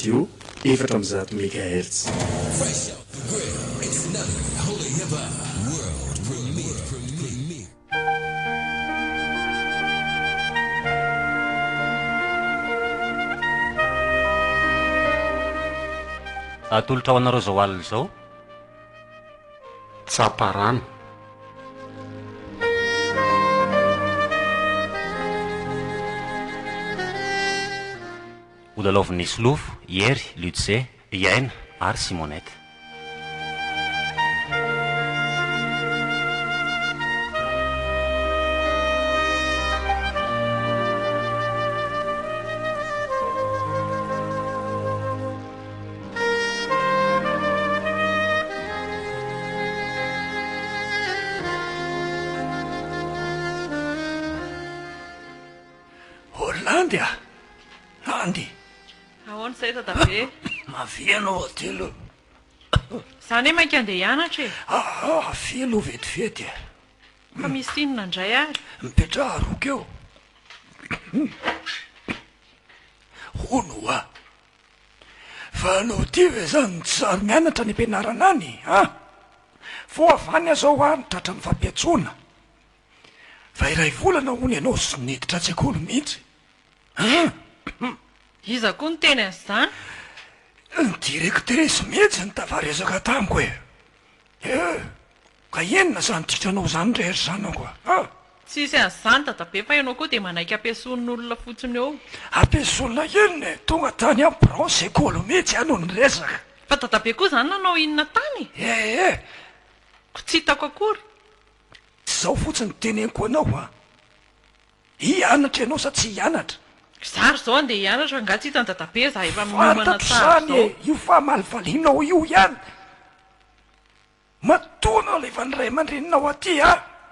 radio 400 MHz. Fresh out the grill, it's another Holy Hip Hop World Premiere. Atolotra ho anareo zao alina zao tsaparano Odalovy Nisolofo, Hiery, Ludze, Iaina ary Simonette. Orlandia, Andy. Ahoana izay dadabe? Mavianao hotelo. Izany hoe mainka andeha hianatra e. Felo vetivety. Fa misy inona indray ary? Mipetraha roka eo. Hono fa anao ty ve zany tsy sary mianatra ny ampianarana any, fo avany azao any tratra ny fampiatsoana. Fa iray volana hony ianao sy niditra an-tsekoly mihitsy. Iza koa ny teny an'izany? Ny direktresy mihitsy ny tavarezaka tamiko e. Ka enina zany titranao zany rehetra zany ao koa. Tsisy an'izany dadabe fa ianao koa dia manaiky ampiason'olona fotsiny eo. Ampiasonina enina e, tonga tany amin'ny branche sekoly mihitsy ano ny resaka. Fa dadabe koa zany nanao inona tany? Tsy hitako akory. Tsy zao fotsiny teneniko anao hianatra ianao sa tsy hianatra. Zary zao andeha hianatra nga tsy hitany dadabe za efa miomana tsara zany e, io fa malivalianao io ihany. Matonao lefa ny ray aman-dreninao aty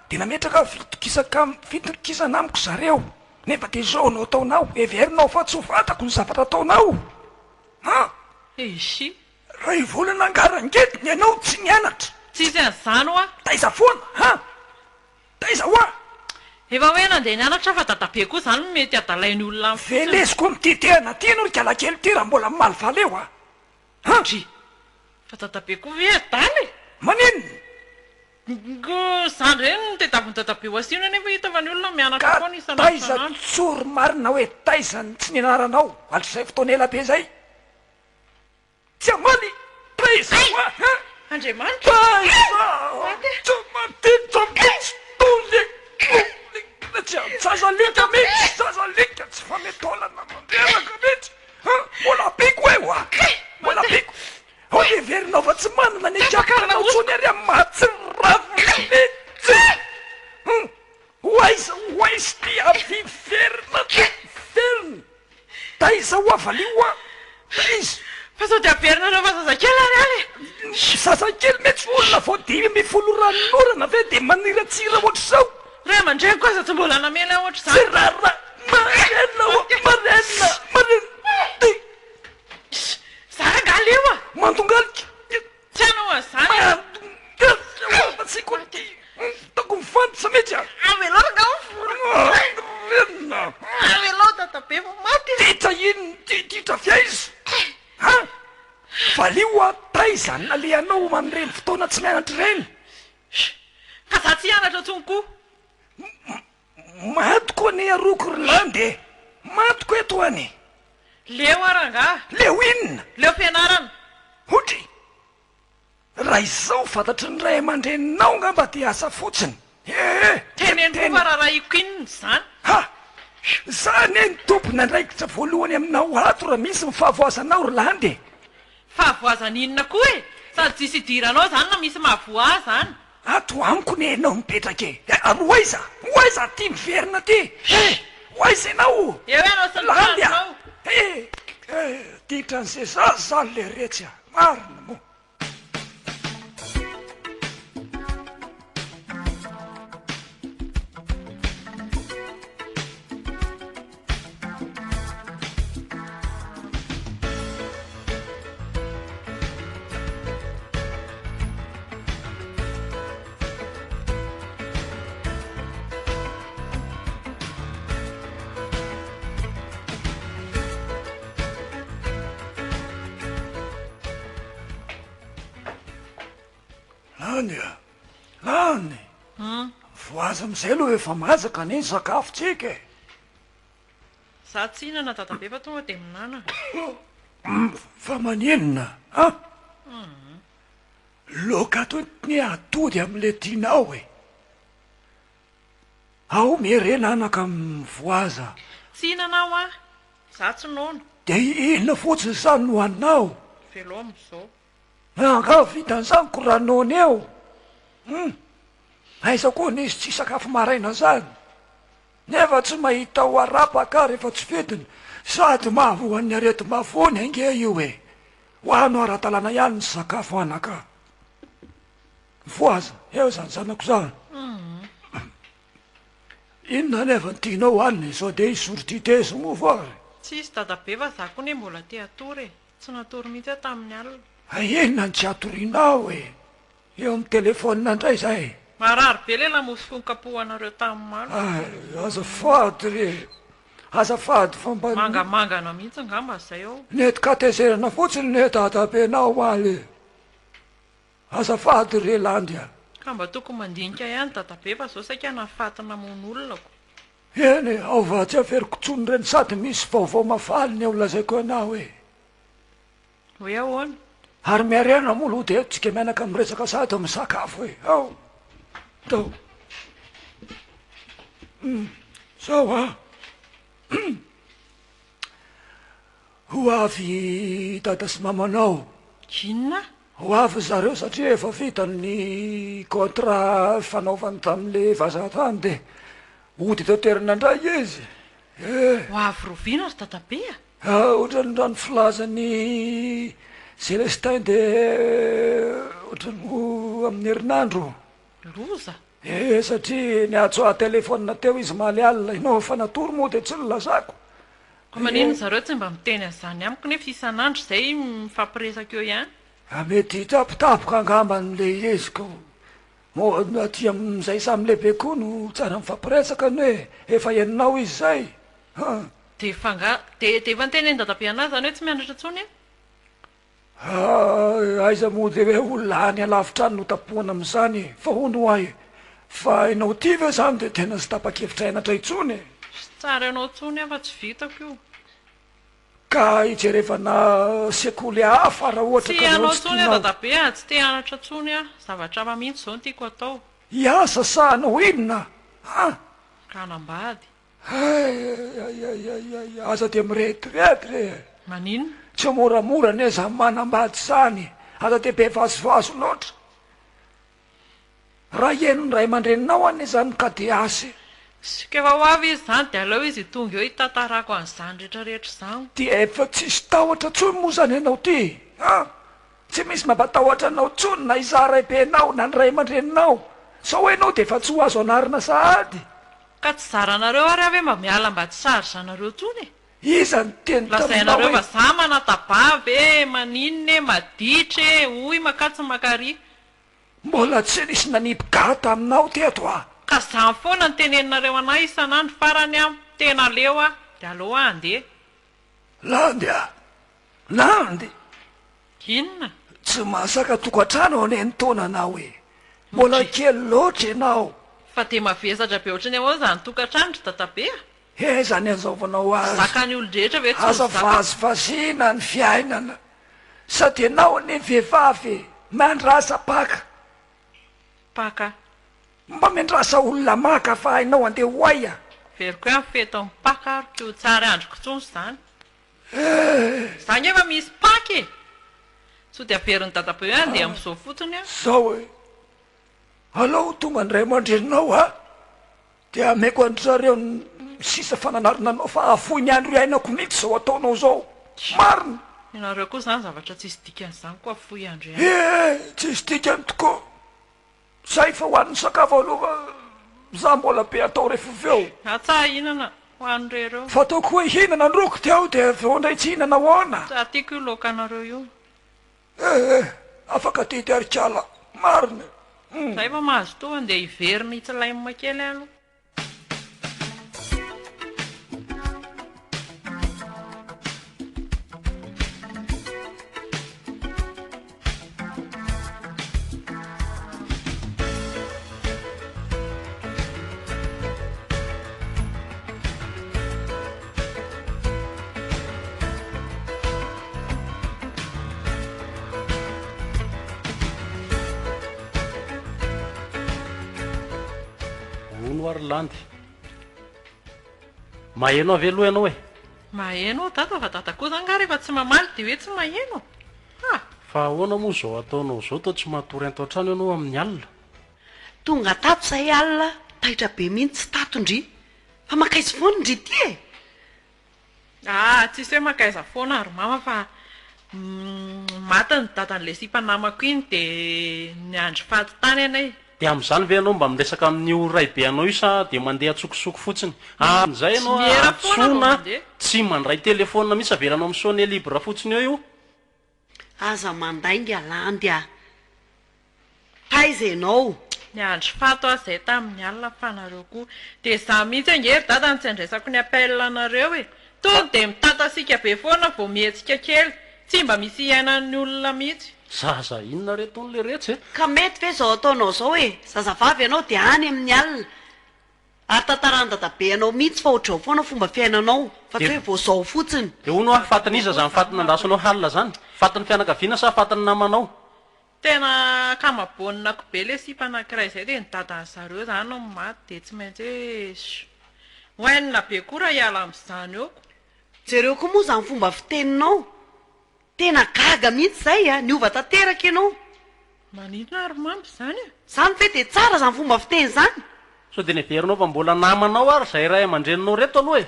dia nametraka fitokisana amiko zareo. Nefa dia zao anao ataonao, everinao fa tsy ho fantako ny zavatra ataonao. Ishi. Ray volana angarangety ny anao tsy nianatra. Tsisy an'izany ho taiza foana, taiza hoa. Efa hoe nandeha nianatra fa dadabe koa zany mety adalain'ny olona velesiko mititehana ty no rikala kely ty raha mbola malivaly eo fa dadabe koa ve adaly maninona go zany reny no tetaviny dadabe ho asina nefa hita fa ny olona mianatra koa ny taiza tsoro marina hoe taiza ny tsy nianaranao alzay fotoana ela be zay tsy amaly taiza Andriamanitra Zazalika mihitsy, zazalika tsy fametolana manderaka mihitsy. Mbola piko e hoa, mbola piko. Ho everinao fa tsy manana ny akaranao tsony ary amin'ny mahatsiravina mihitsy. Hoaiza ty aviverina ty verina. Taiza hoa valy hoa, taiza. Fa sao dia averinareo fa zazakely ary any. Zazakely mihitsy olona vao 500 ve dia maniratsira ohatr'izao. Ray aman-dreny koa za tsy mbola namela ohatra zany. Tsy rara marena. Zara galy eo mandongalika. Tsy anao azany. Mandongalika tsiko ty. Tako mifantisa mihitsy Avelao nga Rena. Avelao dadabe fa maty. Titra ino titra fiaiza. Valio taiza naleanao manireny fotoana tsy mianatra reny. Ka za tsy hianatra tsony koa. Matoko ny aroko Irlandy matoko eto any. Leo aranga. Leo inona? Leo fianarana. Hotry raha izao fantatry ny ray aman-dreninao ngamba dia asa fotsiny. Teneny koa fa raharaiko inona zany. Zany ny tompona andraikitra voalohany aminao ato raha misy mifahavoazanao Irlandy. Fahavoazana inona koa e? Sady tsisy idiranao zany na misy mahavoa zany. Ato amiko ny enao mipetraka hoaiza ty miverina ty. Hoaiza ianao eo ianao sy Irlandy titran'izay zany le retsy marina moa. lany voazy am'izay aloha efa mazaka niny sakafotsika za tsy hinana dadabe fa tonga de minana fa maninona loka tontiny atody am'le tianao e ao mierena anaka mivoaza tsy hinanao a za tsy nono de inona fotsiny zany no anao velo am'izao anga vitan'izany koranony eo aiza koa nisy tsy sakafo maraina zany nefa tsy mahita ho arapaka rehefa tsy fetiny sady mahavoan'ny arety mavony ange io e ho ano ara-talàna ihany ny sakafo anaka voaza eo zany zanako zany inona nefa ny tianao aniny sao de isorotiteso mofo ary tsy isy dadabe fa za koa ne mbola te atory e tsy natory mihitsy aho tamin'ny alina inona ny tsy atorianao e eo amin'ny telefônina indray zay marary be le lamosy fonkapohanareo tamin'ny malo azafady re azafady famba mangamangana mihitsy ngamba zay ao netika tezerana fotsiny ne dadabenao maly azafady re landya ka mba toko mandinika ihany dadabe fa zao saika nafatina mon'olonako eny ao va tsy aferiko tsony reny sady misy vaovao mafaliny eo lazaiko anao e hoe ahoana ary miarena molo de tsika mianaka miresaka sady misakafo e ao tao sao a ho avy dada sy mamanao inona ho avy zareo satria efa vitany contrat fanaovany tam'le vazatany de ody toterina indray izy ho avy rovina ry dadabe a ohatrany rano filazany celestin de ohatrany ho amin'ny herinandro loza satria niatsoa telefônina teo izy maly alina inao fa natory moa de tsy nylazako ko manino zareo tsy mba miteny an'izany amiko nefa isan'andro zay mifampiresaka eo ihany mety tapitapoka angamban'le eziko mo aty am'izay samy lehibe koa no tsara mifampiresaka ny hoe efa eninao izy zay de fanga de efa nyteny ny dadabe anazy zany hoe tsy mianatra tsony aiza moa de hoe olany alavitra any no tapohana am'izany fa hono ahy fa inao ty ve zany de tena sy tapa-kevitra enatra itsony sy tsara ianao tsony a fa tsy vitako io ka ijerevana sekoly hafa raha ohatra tsy anao tsony a dadabe a tsy te anatra tsony a zavatra mamihitsy zao ny tiako atao iasa sa anao inona ka nambady aza de miretirety re maninona tsy moramora ne za manambady zany aza de be vazovazo loatra raha enony ray aman-dreninao ane zany ka de asy sika efa ho avy izy zany de aleo izy tonga eo hitantarako an'izany rehetrarehetra zany de efa tsisy tahotra tsony moa zany ianao ty tsy misy mampatahotra anao tsony na izaray benao na ny ray aman-dreninao sao hoenao de efa tsy ho azo anarina sahady ka tsy zaranareo ary ave mba miala mba tsy sary zanareo tsony iza ny teny lazainareo fa za manatabavy e maninona e maditra e hoy makatsy makary mbola tsy nisy nanipigata aminao teto a ka zany foana ny teneninareo anahy isan'andro farany a tena leo a de aloha andeha landy a landy inona tsy masaka tokantrano ane ny taonanao e mbola kely loatra ianao fa de mavesatra be ohatrany avao zany tokantrandro dadabe a zany azaovanao azy zaka ny olon-drehetra ve aza vazivazina ny fiainana sady ianao ane vehivavy mandrasa paka paka mba mendrasa olona maka fa hainao andeha ho aia veriko hoe amfeto amin'ny paka aroko tsara androko tsony zany zany efa misy paky so de averin'ny dadabe hoe andeha am'izao fotsiny a zao hoe alao tonga ny ray aman-dreninao a de ameko andrareo ny sisa fananarinanao fa afoy ny andro iainako mihitsy zao ataonao zao marina ianareo koa zany zavatra tsisy dikan'izany koa foy andro ihany tsisy dikany tokoa zay fa hoan'ny sakafo aloha za mbola be atao rehefa veo atsa hinana ho an'rereo fa ataoko hoe hinana androko ty ao de veo ndray tsy hinana hoana za tiako io loka anareo io afaka tidy arikala marina zay fa mahazo to andeha hiverina itsylaimmma kely aloha ono ary landy maheno avy aloha ianao e maheno dada fa dada koa zany nga rehefa tsy mamaly de hoe tsy maheno fa ahoana moa zao ataonao zao tao tsy matory anto an-trano ianao amin'ny alina tonga tato zahay alina taitra be mihitsy tsy tatondry fa makaizy foana ndry ty e tsisy hoe makaiza foana ary mama fa matiny dadan'le sipanamako iny de ny andro faty tany anay de amin'izany ve ianao mba miresaka amin'ny ray be anao io sa de mandeha tsokosoko fotsiny amin'izay ianao atsona tsy mandray telefona mihitsy avelanao amin'ny sone libre fotsiny eo io aza mandainga landy a taiza ianao ny andro fato azy zay tamin'ny alina fanareo koa de za mihitsy angery dada ny tsy andraisako ny appel anareo e tony de mitatasika be foana vao mihetsika kely tsy mba misy iainan'ny olona mihitsy zaza inona reto n'le retsy e ka mety ve zao ataonao zao e zazavavy ianao de any amin'ny alina ary tantarany dadabe anao mihitsy fa ohatrao foana fomba fiainanao fa tsy hoe vao zao fotsiny de ono a fatiniza zany fatiny andrasanao halina zany fatiny fianakaviana sa fatiny namanao tena kamaboninako be le sipa anankiray zay de ny dadan'ny zareo zany no maty de tsy maintsy hoe hoenina be koa raha hiala amin'izany eoko jereo koa moa zany fomba fiteninao tena gaga mihitsy zay a niova tanteraka ianao maninona ary mamy zany zany fe de tsara zany fomba fiteny zany so de neverinao fa mbola namanao ary zay ray aman-dreninao reto aloha e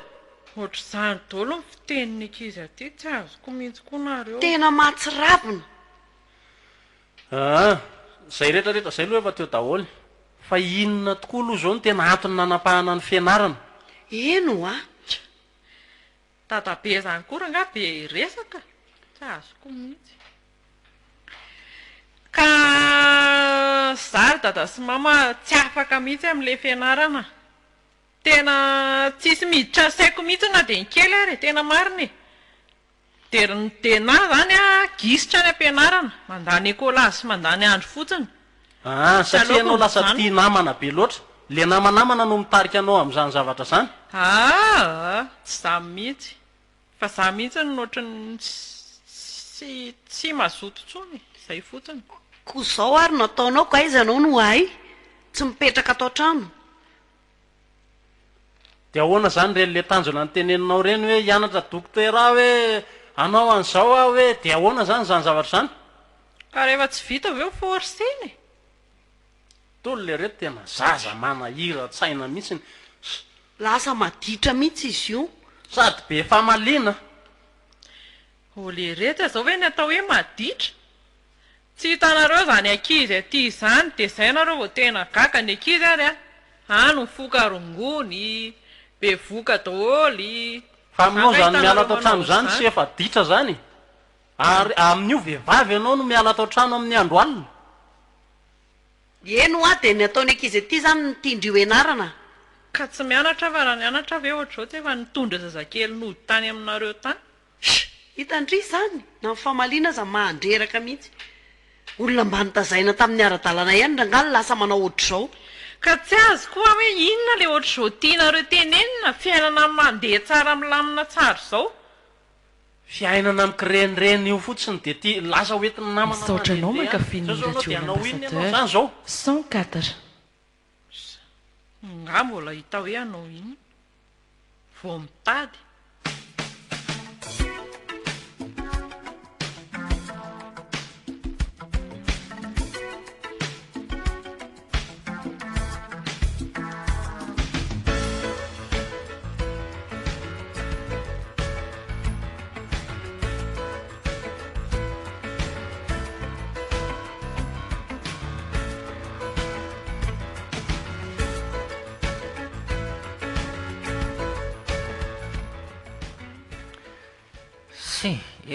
ohatr'izany daholo ny fitenin'ny ankizy aty tsy azoko mihitsy koa nareo tena mahatsiravina zay rehetrarehetra zay aloha efa teo daholy fa inona tokoa aloha zao no tena antony nanapahana ny fianarana eno a dadabe zany koa ranga de resaka tsy azoko mihitsy ka zary dada sy mama tsy afaka mihitsy amin'le fianarana tena tsisy miditra saiko mihitsy na de ny kely ary tena mariny de na zany gisitra ny ampianarana mandany écola sy mandany andro fotsiny satria anao lasa tia namana be loatra le namanamana no mitarika anao amin'izany zavatra zany tsy za mihitsy fa za mihitsy ny notrany tsy mazoto tsony zay fotsiny koa zao ary nataonao ko aiza anao no ay tsy mipetraka atao trano de ahoana zany reny le tanjona ny teneninao reny hoe hianatra dokotera hoe anao an'izao a hoe de ahoana zany zany zavatra zany ka rehefa tsy vita aveo forseny tolo le reto tena zaza manahira tsaina mihitsiny lasa maditra mihitsy izy io sady be famaliana le rehetra zao hoe ny atao hoe maditra tsy hitanareo zany ankizy aty zany de zay nareo vao tena gaga ny ankizy ary no foka rongony be voka daholy fa aminao zany miala atao trano zany sy efa ditra zany ary amin'io vehivavy ianao no miala atao trano amin'ny andro alina eno a de ny ataony ankizy aty zany nytindrio ianarana ka tsy mianatra fa raha nianatra ve ohatr'zao ty efa nitondra zazakely nody tany aminareo tany hitandry zany na mifamaliana za mahandreraka mihitsy olona mba nitazaina tamin'ny ara-dalana ihany rangano lasa manao ohatr'zao ka tsy azy koa hoe inona le ohatr'zao tianareo tenenina fiainana mandeha tsara milamina tsara zao fiainana amikirenireny io fotsiny de ty lasa hoentina namansaotranao mankafiny zany zao 104 nga mbola hita hoe anao iny vo mitady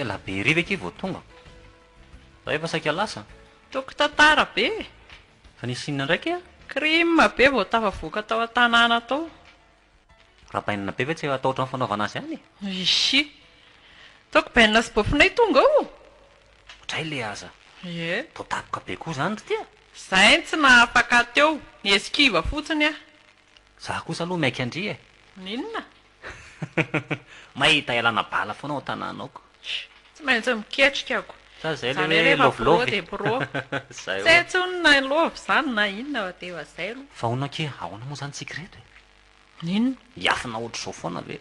ela be riva eky vao tonga za efa saika lasa toko tantara be fa nisy inona ndraiky a crime be vao tafavoaka tao an-tanàna tao raha bainina be ve tsy atao ohatran'ny fanaovana azy any isy toko bainina sy bofinay tonga ao otray le aza e to tapoka be koa zany tya zay tsy nahafaka teo ny eskiva fotsiny a za kosa aloha maiky andry e ninona mahita elana bala foana ao tanànaoko tsy maintsy miketrika ako Sa zay Zany le hoe hoe rehefa bro lovilovy dia bro. zay Zay tsony na lova zany na inona dia va zay aloha. fa honake ahoana moa zany tsika reto e Ninona? iafina ohatr' zao foana ve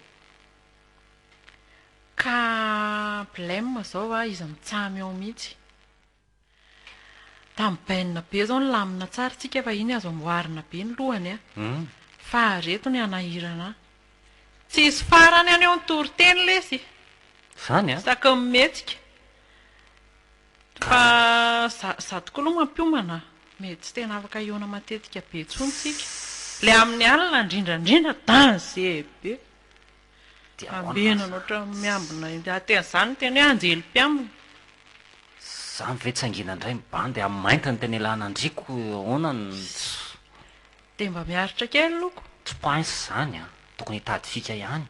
Ka blème zao a izy mitsamy ao mihitsy. Tamin'ny bainina be zao ny lamina tsara tsika fa iny azo amboarina be ny lohany a. Fa reto ny anahirana. Tsisy farany any eo ny toriteny lesy. zany a Saky mimetsika. Fa za tokoa aloha mampiomana. Mety tsy tena afaka iona matetika be tsony tsika. Le amin'ny alina indrindrandrindra danse be. dia Ambena nohatra miambina aten'izany teny hoe anjelim-piambina. za mivetsangina indray mibandy amin'ny mainty ny teny ilanandriko ahoana ny Dia mba miaritra kely loko. tsy pense zany a tokony hitady fika ihany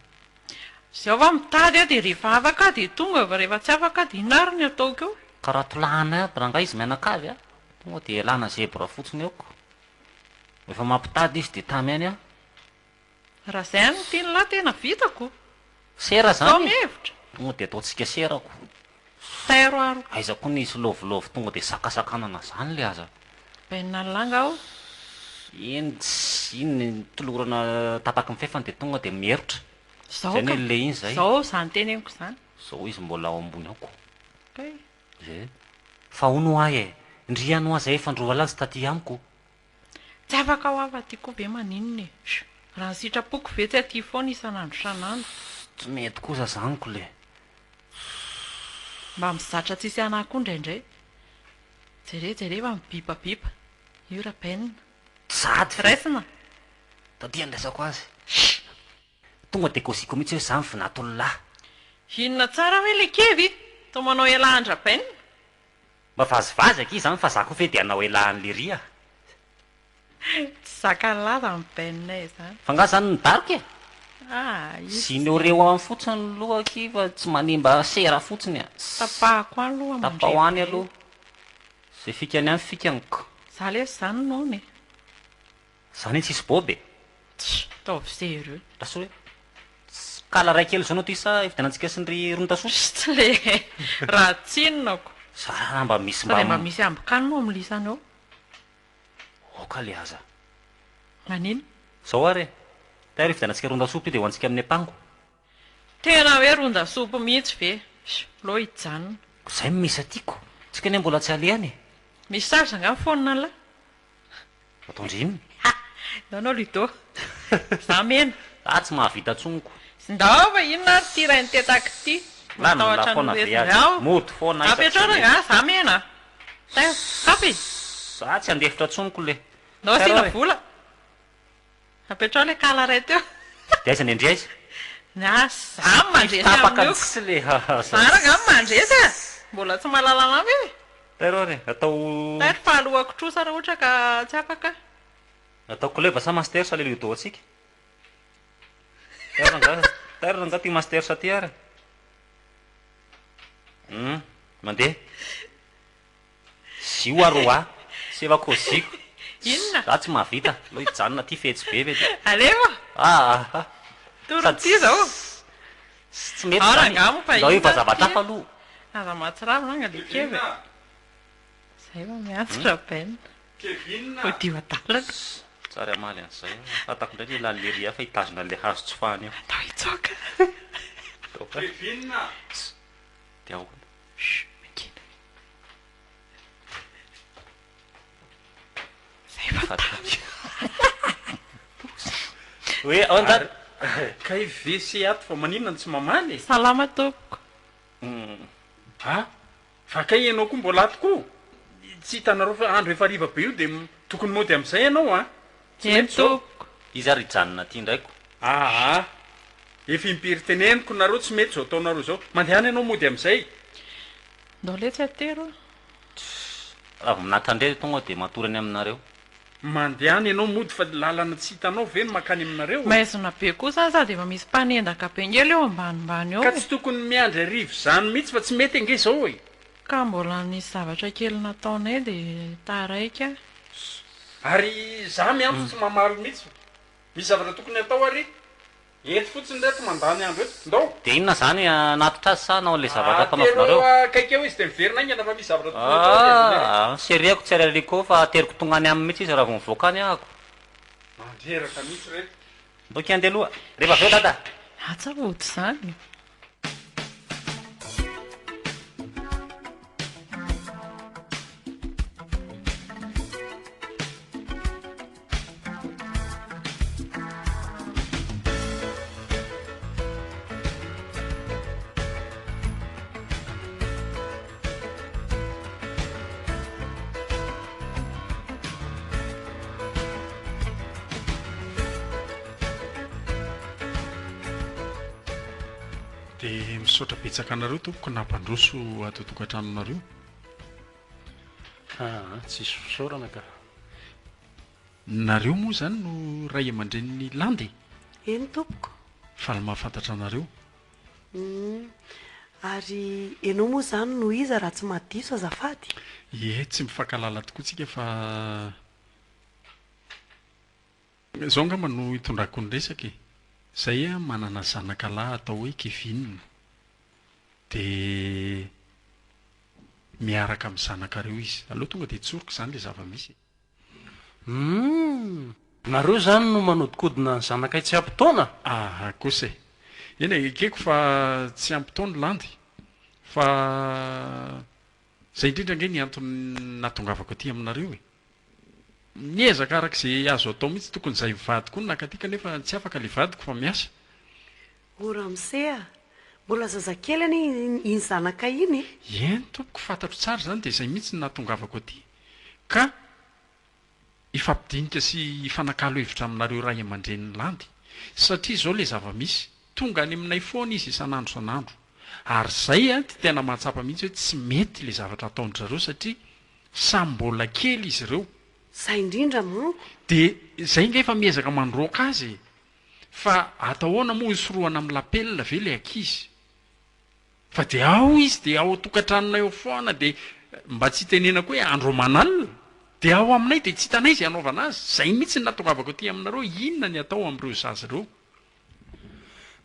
Zao va mitady a dia rehefa afaka dia tonga fa rehefa tsy afaka dia inary ny ataoko eo. ka raha tolahana aby raha nga izy mianakavy a tonga dia elana zebra fotsiny eoko efa mampitady izy dia tamy any a Raha izay any no tiany lahy tena vitako. sera Zao zany mihevitra. tonga dia ataontsika serako Tairoaro. aiza koa ny isy lovilovy tonga dia sakasakanana zany le aza Bainina ny langa aho. iny tolorana tapaky ny fefany dia tonga dia mieritra Zao zay ka. ny le iny zay Zao zany teneniko zany. zao izy mbola ao ambony aoko Kay. e fa hono ahy e ndriano azy efa androva lazy taty amiko Tsy afaka ho afa-tiako ve maninona e. Raha ny sitrapoko ve tsy aty foana isan'andro isan'andro. tsy mety kosa zaniko le Mba mizatra tsisy anahy koa indraindray. Jerejere fa mibipabipa. Io raha bainina. sady Raisina. tadia ndraisako azy tonga dia kosiko mihitsy hoe za mivinatololahy Inona tsara hoe le kevy. Tao manao elandra bainina. mba vazivazy aky zany fa za koa fe dia anao elahan'le ria Tsy zakany laza amin'ny bainina zany. fa nga zany nidarika e Izy zineo amin'ny fotsiny lohaky fa tsy manimba sera fotsiny a tapahako any aloha tapa ho any aloha zay fikany any fikaniko Za lesy zany nony. zany tsisy bobe Taovy zereo. raso hoe kala ray kely zao no ty sa efidianantsika sy ny rontasoa Tsy le raha tsinonako. za raha mba misy Fa dia mba mba misy ambokany moa amin'ny lisany eo. oka le aza Manino? zao ary tayary efidianantsika rontasopy dia ho antsika amin'ny ampango Tena hoe rondasopo mihitsy ve. Lo hijanona. zay misy atyko tsika ne mbola tsy alehany e Misy sarza nga fonina la. ataondriny Nanao lido. Za mena. tsy mahavita tsoniko Ndao fa inona ary ty ray nitetaka ty. la foana veady moto foana Apetrona nga za mena. Tayo, kapy. za tsy andefitra tsoniko le Nao sina vola. Apetrao le kala ray teo. dia aiza ny andria izy Na za mandresy tapaka amin'io. tsy le Zara nga mandresy a. Mbola tsy mahalala mamy. tero re atao Tayo fahalohako trosa raha ohatra ka tsy afaka. ataoko leva sa master sa le lido atsika tero nga ty master sa ty ary mandeha zio aroa sy efa koziko Inona? za tsy mahavita lo hijanona ty fetsy be vety Alevo. Toro ty zao. tsy mety Ara zany angamo fa ndao io fa inona zavatafa ty? aloha Aza mahatsiravo nanga le kevy. Zay va miantsitra bainina. Ho diva dalaka. tsary amaly an'izay fatako indray ny ilan'le ria fa hitazona an'le hazo tsy fahany eo Tao hitsoka. dia ao Mikina. Zay va hoe aonda ka ivesy ato fa maninona ny tsy mamaly salama tompoko. fa ka ianao koa mbola atoko tsy hitanareo fa andro efa riva be io dia tokony mody amin'izay ianao a tsy Eny mety zao tompoko. izy ary hijanona ty ndraiko efa impiry teneniko nareo tsy mety zao ataonareo zao mandehana ianao mody amin'izay Ndao le tsy atero. raha vo minatandre tonga dia matorany aminareo mandehana ianao mody fa lalana tsy hitanao ve no makany aminareo Maizina be kosa sady efa misy mpanendaka be ngely eo ambanimbany eo. ka tsy tokony miandry arivo zany mihitsy fa tsy mety ange zao e Ka mbola nisy zavatra kely nataonay dia taraika. ary za miantso tsy mamaly mihitsy misy zavatra tokony atao ary eto fotsiny reto mandany andro eto ndao de inona zany anatitra azy sa nao le zavatra ataonao nareo kaiky eo izy de miverina igny fa misy zavatra seriako tsy arariko fa teriko tonga any aminy mihitsy izy raha vo mivoaka any ahako mandreraka mihitsy reto doky andeha aloha rehefa aveo dada atsavody zany de misaotra betsaka anareo tompoko nampandroso ato tokantranonareo tsisy fisaorana ka nareo moa zany no ray aman-dreniny landy eny tompoko fa la mahafantatra anareo ary ianao moa zany no iza raha tsy mahadiso azafady tsy mifankalala tokoa tsika fa zao ngamba no hitondrako ny resaka zay manana zanakalahy atao hoe Kevin de miaraka amin'ny zanakareo izy aloha tonga de tsoriko zany le zava-misy nareo zany no manodikodina ny zanakay tsy ampitaona kosa eny ekeko fa tsy ampitaony landy fa zay indrindra nge ny antony natongavako aty aminareo niezaka arak'izay azo atao mihitsy tokony zay vadiko ny nakatika nefa tsy afaka le vadiko fa miasa ora misea mbola zazakely any iny zanaka iny eny tompoko fantatro tsara zany de zay mihitsy ny natongavako aty ka ifampidinika sy ifanakalo hevitra aminareo ray aman-dreniny landy satria zao le zava-misy tonga any aminay foana izy isan'andro san'andro ary zay ty tena mahatsapa mihitsy hoe tsy mety le zavatra ataondrareo satria samy mbola kely izy ireo zay indrindra monko de zay nge efa miezaka mandroaka azy fa atahoana moa isoroana amin'ny lapelina ve le akizy fa de ao izy de ao atokantranona eo foana de mba tsy tenenako hoe andro manalina de ao aminay de tsy hitanay zay anaovana azy zay mihitsy ny natongavako aty aminareo inona ny atao am'ireo zazy ireo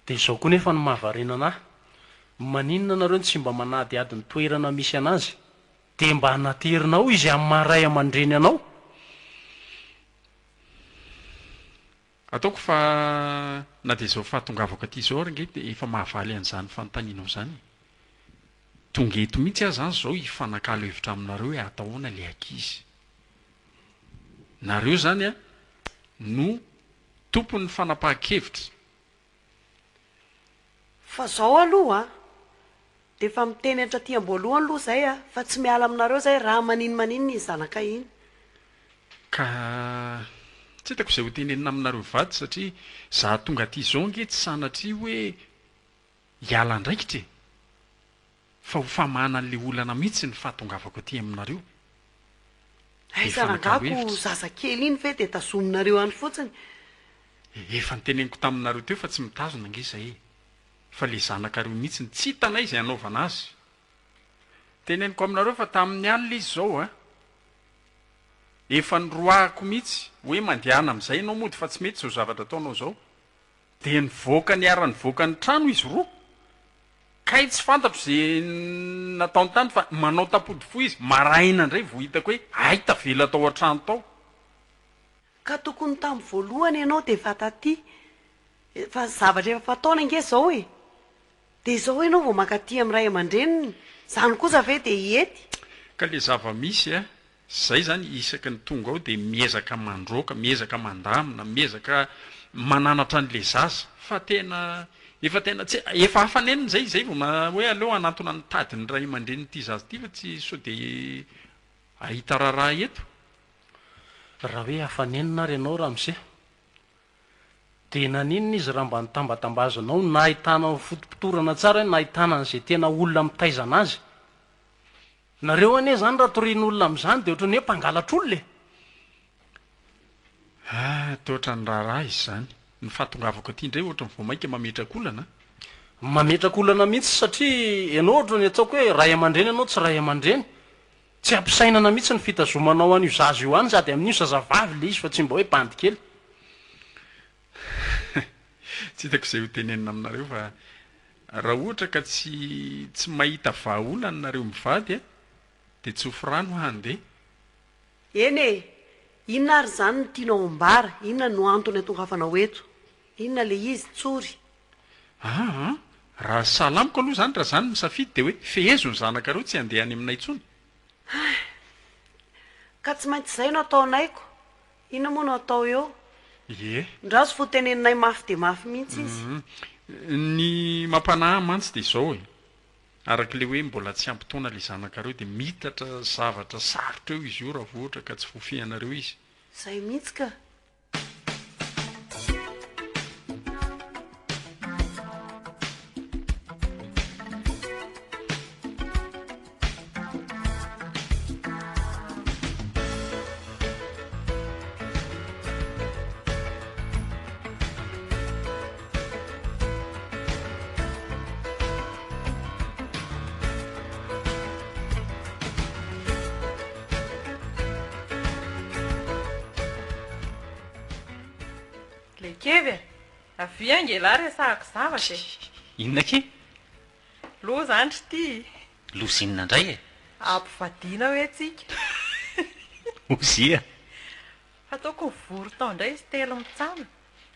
de zao koa nefa ny mahavarenana maninona nareo tsy mba manady ady ny toerana misy anazy de mba hanaterinao izy amin'ny maharay aman-dreny anao ataoko fa na de zao fahatongavako aty zao ary nge de efa mahavaly an'izany fanontanianao zany tonga eto mihitsy azy zany zao hifanakalo hevitra aminareo hoe atahoana le akizy nareo zany no tompony fanapahan-kevitra fa zao aloha de efa miteny atra ty amboalohany aloha zay fa tsy miala aminareo zay raha maninina izy zanaka iny ka tsy hitako izay ho tenenina aminareo vady satria za tonga aty zao nge tsy sanatria hoe hiala ndraikitra fa ho famana an'le olana mihitsy ny fahatongavako aty aminareo aizanangako zazakely iny ve de tazominareo any fotsiny efa nyteneniko taminareo teo fa tsy mitazona nge zay fa le zanakareo mihitsy ny tsy hitanay zay anaovana azy teneniko aminareo fa tamin'ny alina izy zao efa nyroahako mihitsy hoe mandehana am'izay ianao mody fa tsy mety zao zavatra ataonao zao de nivoaka ny ara nyvoaka ny trano izy roa kay tsy fantatro zay nataony tany fa manao tapody fo izy maraina indray vo hitako hoe aita vela tao an-trano tao ka tokony tamin'ny voalohany ianao de fataty fa zavatra efa fataona nge zao de zao ianao vo makaty am'ray aman-dreniny zany kosa ve de hiety ka le zava-misy zay zany isaky ny tonga ao de miezaka mandroaka miezaka mandamina miezaka mananatra an'le zaza fa tena efa hafaneniny zay vo hoe aleo anatona ny tadiny ray aman-dreniny ty zazy ty fa tsy so de ahita raharaha eto raha hoe hafanenina ary ianao raha mise de naninona izy raha mba nitambatambazanao nahitanao fotopitorana tsara hoe nahitana n'izay tena olona mitaizana azy nareo anie zany raha torian'olona am'izany de ohatrany hoe mpangalatr'olona toatra ny raharaha izy zany ny fahatongavako aty indray ohatra ny voamaika mametrakolana mametrakolana mihitsy satria ianao ohatrany ataoko hoe ray aman-dreny ianao tsy ray aman-dreny tsy ampisainana mihitsy ny fitazomanao an'io zazy io any sady amin'io zazavavy le izy fa tsy mba hoe bandy kely tsy hitako izay ho tenenina aminareo fa raha ohatra ka tsy mahita vahaolana nareo mivady dia tsy hofirano handeha. eny e, inona ary zany no tianao ambara? Inona no antony atongafanao eto? Inona le izy tsory? Raha salamiko aloha zany raha zany misafidy dia hoe fehezo ny zanakareo tsy handeha any aminay intsony. Ka tsy maintsy izay no ataonaiko. Inona moa no atao eo? Ie, Ndraso foteneninay mafy dia mafy mihitsy izy. ny mampanahy mantsy dia izao e, arak'le hoe mbola tsy ampitoana le zanakareo dia mitatra zavatra sarotra eo izy io raha vohatra ka tsy vofianareo izy. Izay mihitsy ka. Le kevy avy angela resahako zavatra Inona ke? loza andry ty Lozinina indray e. ampivadiana hoe tsika Ozia. fataoko mivory tao indray izy telo mitsana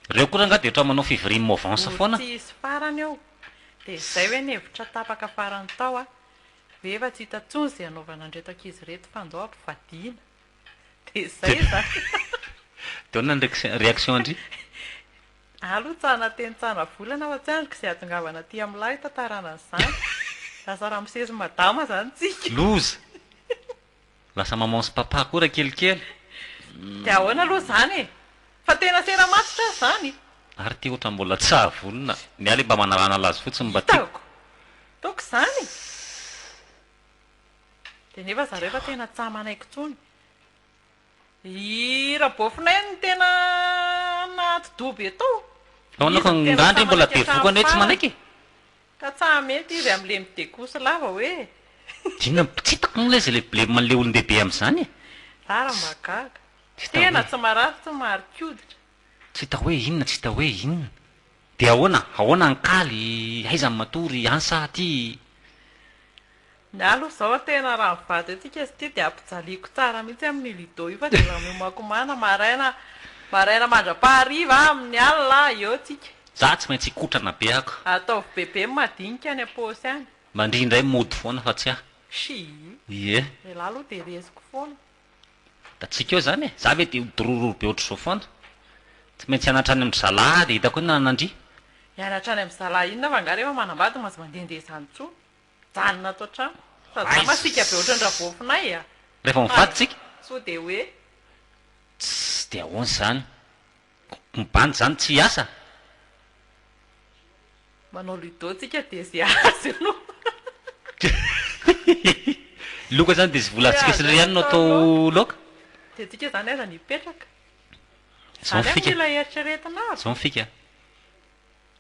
Reo koa nga dia otra manao fiviriny movensa foana. tsy isy farany eo dia izay hoe nevitra tapaka farany tao hoe efa tsy hita tsony izay anaovana andretako izy reto fa andao ampivadiana dia izay zany Dia ona ny réaction andry? aloha tsana tenitsana volana fa tsy andriko izay atongavana aty amin'lahy tantarana an'izany lasa raha misesy madama zany tsika Loza. Lasa mamanso papa koa raha kelikely. dia ahoana aloha zany e fa tena sena matitra zany Ary ty oatra mbola tsy hahavonona. Ny aly mba manarana lazy fotsiny mba ty. taoko zany dia nefa zareo fa tena tsy manaiky tsony rabofinay no tena nahatidoby atao Ahoana ka ngandry mbola devokany hoe tsy manaiky? ka tsa mety izy amin'le midekosy lava hoe Dina tsy hitako moa ilay izay le man'le olon-dehibe amin'izany e. rara magaga tena tsy marary tsy marikoditra Tsy hita hoe inona, tsy hita hoe inona. Dia ahoana ankaly, aiza ny matory, ansa aty. ny aloha izao tena raha mivady atsika izy ty dia ampijaliako tsara mihitsy amin'ny lido io fa dia lamomako mana maraina mandra-pahariva amin'ny alina eo tsika Za tsy maintsy hikotrana be ako. ataovy bebe madinika any am-paosy any Mandrindray mody foana fa tsy aho. si Ie. lehilahy aloha dia reziko foana Da tsika eo zany e. Za ve dia hodorororo be ohatr' izao foana. Tsy maintsy hianatra any amin'ny zalahy dia hitako hoe nanandry. hianatra any amin'ny zalahy inona fa nga rehefa manambady mazy mandehandeha izany tsony janona atao trano sady za masika be ohatrany ravofinay a Rehefa mivady tsika. so dia hoe Tsy dia ahoana zany. Mibandy zany tsy hiasa. manao lido tsika dia zay azy no Loka zany dia sy volantsika sy ry ihany no atao loka. dia tsika zany aiza nipetraka Zao zany mifika. amila eritreretina avy Zao mifika.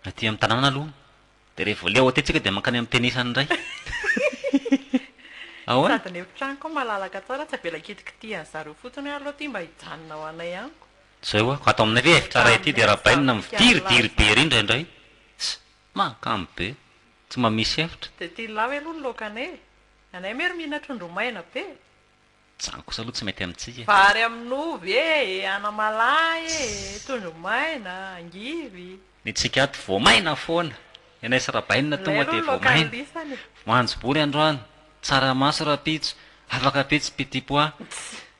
Aty amin'ny tanàna aloha. Dia rehefa leo aty-tsika dia mankany amin'ny tenisany indray. Ahoana? sady nefitrano koa malalaka tsara tsy avela kitikity an'zareo fotsiny hoe aloha ty mba hijanona ao anay aniko Zao aho ato aminay ve efitra ray aty dia rahabainina miviridiry be ry indraindray. Mahakamo be. Tsy mamisy efitra. dia tia lahy hoe aloha ny lokanay anay mery mihina trondro maina be Zany kosa aloha tsy mety amintsika. vary amin'ovy anamalahy trondro maina angivy Ny tsika ato voamaina foana. Ianay sy rahabainina tonga dia voamaina. lisany Voanjobory androany. Tsaramaso rapitso. Afaka pitsy petit pois.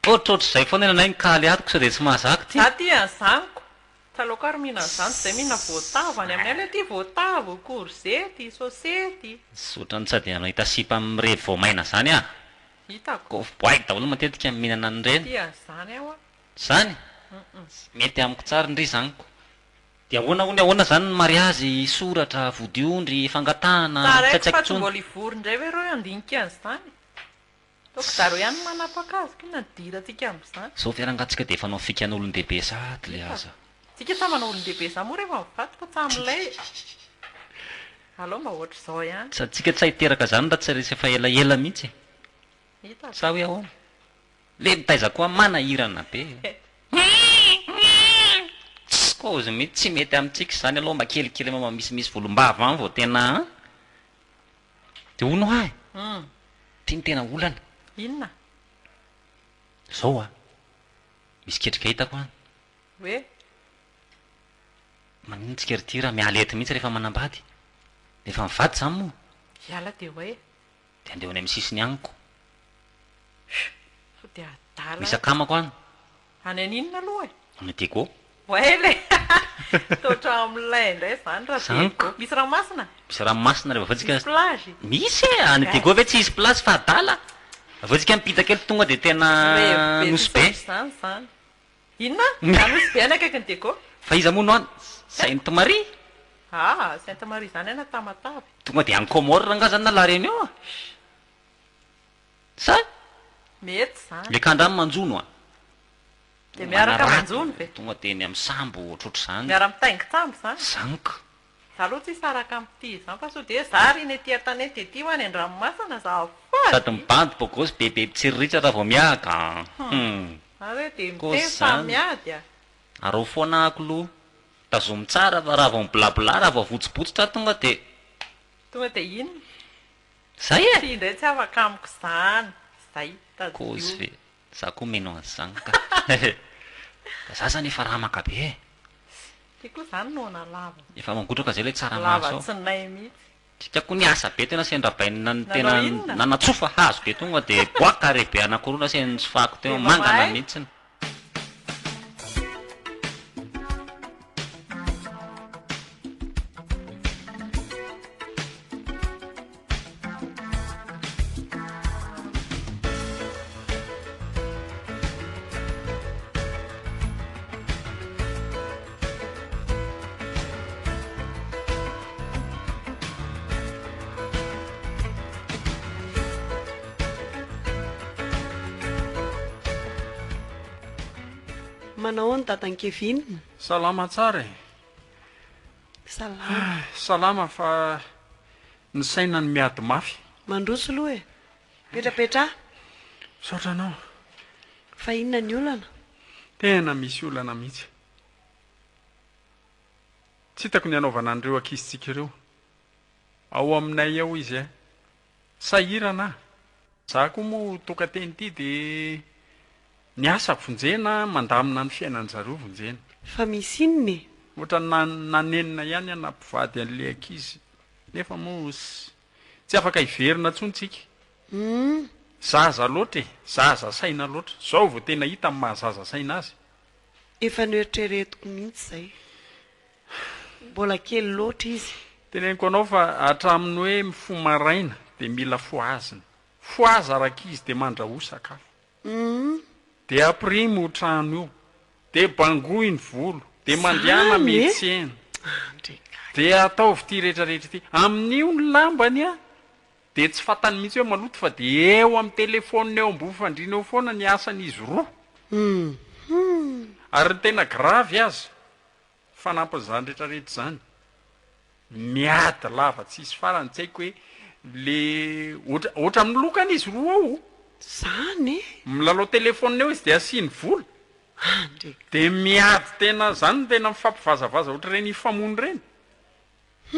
Ohatrohatr'izay foana ianay nikaly ato kosa dia tsy mahazaka ty. za ty an'zaniko taloka ary mihina an'izany zay mihina voatavo any aminay le ty voatavo korzety sosety Sotrany sady anahita sipa amin'ireny voamaina zany ah. hitako Ko boaky daholo matetika mihinana an'ireny. ty an'izany aho a Zany? Mety amiko tsara indry zaniko. Dia ahoana zany ny mariazy, soratra, vodiondry, fangatahana, tsaraiko fa tsaitsaiko tsy tsony. mbola ivory indray hoe reo andinika an'izany toko zareo ihany manapaka azy ko nadira atsika amin'izany Zao fiarangatsika dia efa nao fikan'olon-dehibe sady le aza. tsika sa manao olon-dehibe za moa rehefa mivady fa tsamilay aloha mba ohatra izao ihany Sady tsika tsy hahiteraka zany raha tsy resy efa elaela mihitsy. hitako Sa hoe ahoana? Le mitaiza koa manahirana be. kozy mihitsy tsy mety amintsika zany aloha mba kelikely mama misimisy volom-bava any vao tena de ono hay tia ny tena olana inona zao a misy ketrika hitako any hoe manino tsika ry ty raha mialety mihitsy rehefa manambady rehefa mivady zany moa iala de hoe de andeho any amin'ny sisiny agniko de adala misy akamako any any aninona aloha any Diego hoe le totra am'lay indray zany raha Zaniko. Diego. Misy ranomasina misy ranomasina rehefa vatsika plage misy e any Diego ve tsy hisy place fa adala vatsika mipita kely tonga de tena nosy be zany zany inona anosy be any akaikiny Diego fa iza mono any Sainte Marie Sainte Marie zany ana tamatavy tonga de any Comore ranga zany nala reny eo a sa mety zany le kandrany manjono a de miaraka manjono ve tonga de ny amin'ny sambo ohatroatra zany miara mitaingy tambo zany zaniko za aloha tsy saraka am'ty zany fa so de zary iny etỳ tany de ty ho any andranomasina za fa sady mibandy bogosy bebe mpitsiriritra raha vao miaka are de Koa miteny zany. fa miady a arao foana akolo tazomy tsara fa raha vao miblabla raha vao votsibotsotra tonga de tonga de ino zay e ty indray tsy afaka amiko zany zay kozy ve za koa meno an'zany ka da za zany efa raha maka be e ty koa zany noana lava efa mangotraka zay le tsara lava maso tsy nay mihitsy tsika koa ny asa be tena sendrabainina ny tena Nanao inona? nanatsofa hazo be tonga de boaka rebe anakoroana sen sofako teo mangana mahay. mihitsiny manao ny dadan-kevin salama tsara e salama salama fa ny saina ny miady mafy mandroso aloha e petrapetra saotra anao fa inona ny olana tena misy olana mihitsy tsy hitako ny anaovana an'ireo ankizitsika ireo ao aminay ao izy e sahirana za koa moa toka teny ity de ny asa vonjena mandamina ny fiainany zareo vonjena fa misy inony ohatra nanenina ihany anampivady an'le ankizy nefa moa tsy afaka hiverina tsontsika zaza loatra e zaza saina loatra zao vao tena hita amin'ny mahazaza saina azy efa noeritreretiko mihitsy zay mbola kely loatra izy teneniko anao fa hatraminy hoe mifomaraina de mila foaziny foaza araka izy de mandraho sakafo de aprimo trano io de bangoy ny volo de mandiana Zany e? metsena de ataovy ty rehetrarehetra ty amin'io ny lambany a de tsy fantany mihitsy hoe maloto fa de eo amin'ny telefonina eo ambo fandrina eo foana ny asan'izy roa ary ny tena gravy azy fanampin'izany rehetrarehetra zany miady lava tsisy farany tsy haiko hoe le ohatra amin'ny lokany izy roa ao zany milalao telefonina eo izy de asiany volo de miady tena zany no tena mifampivazavaza ohatra reny ifamony reny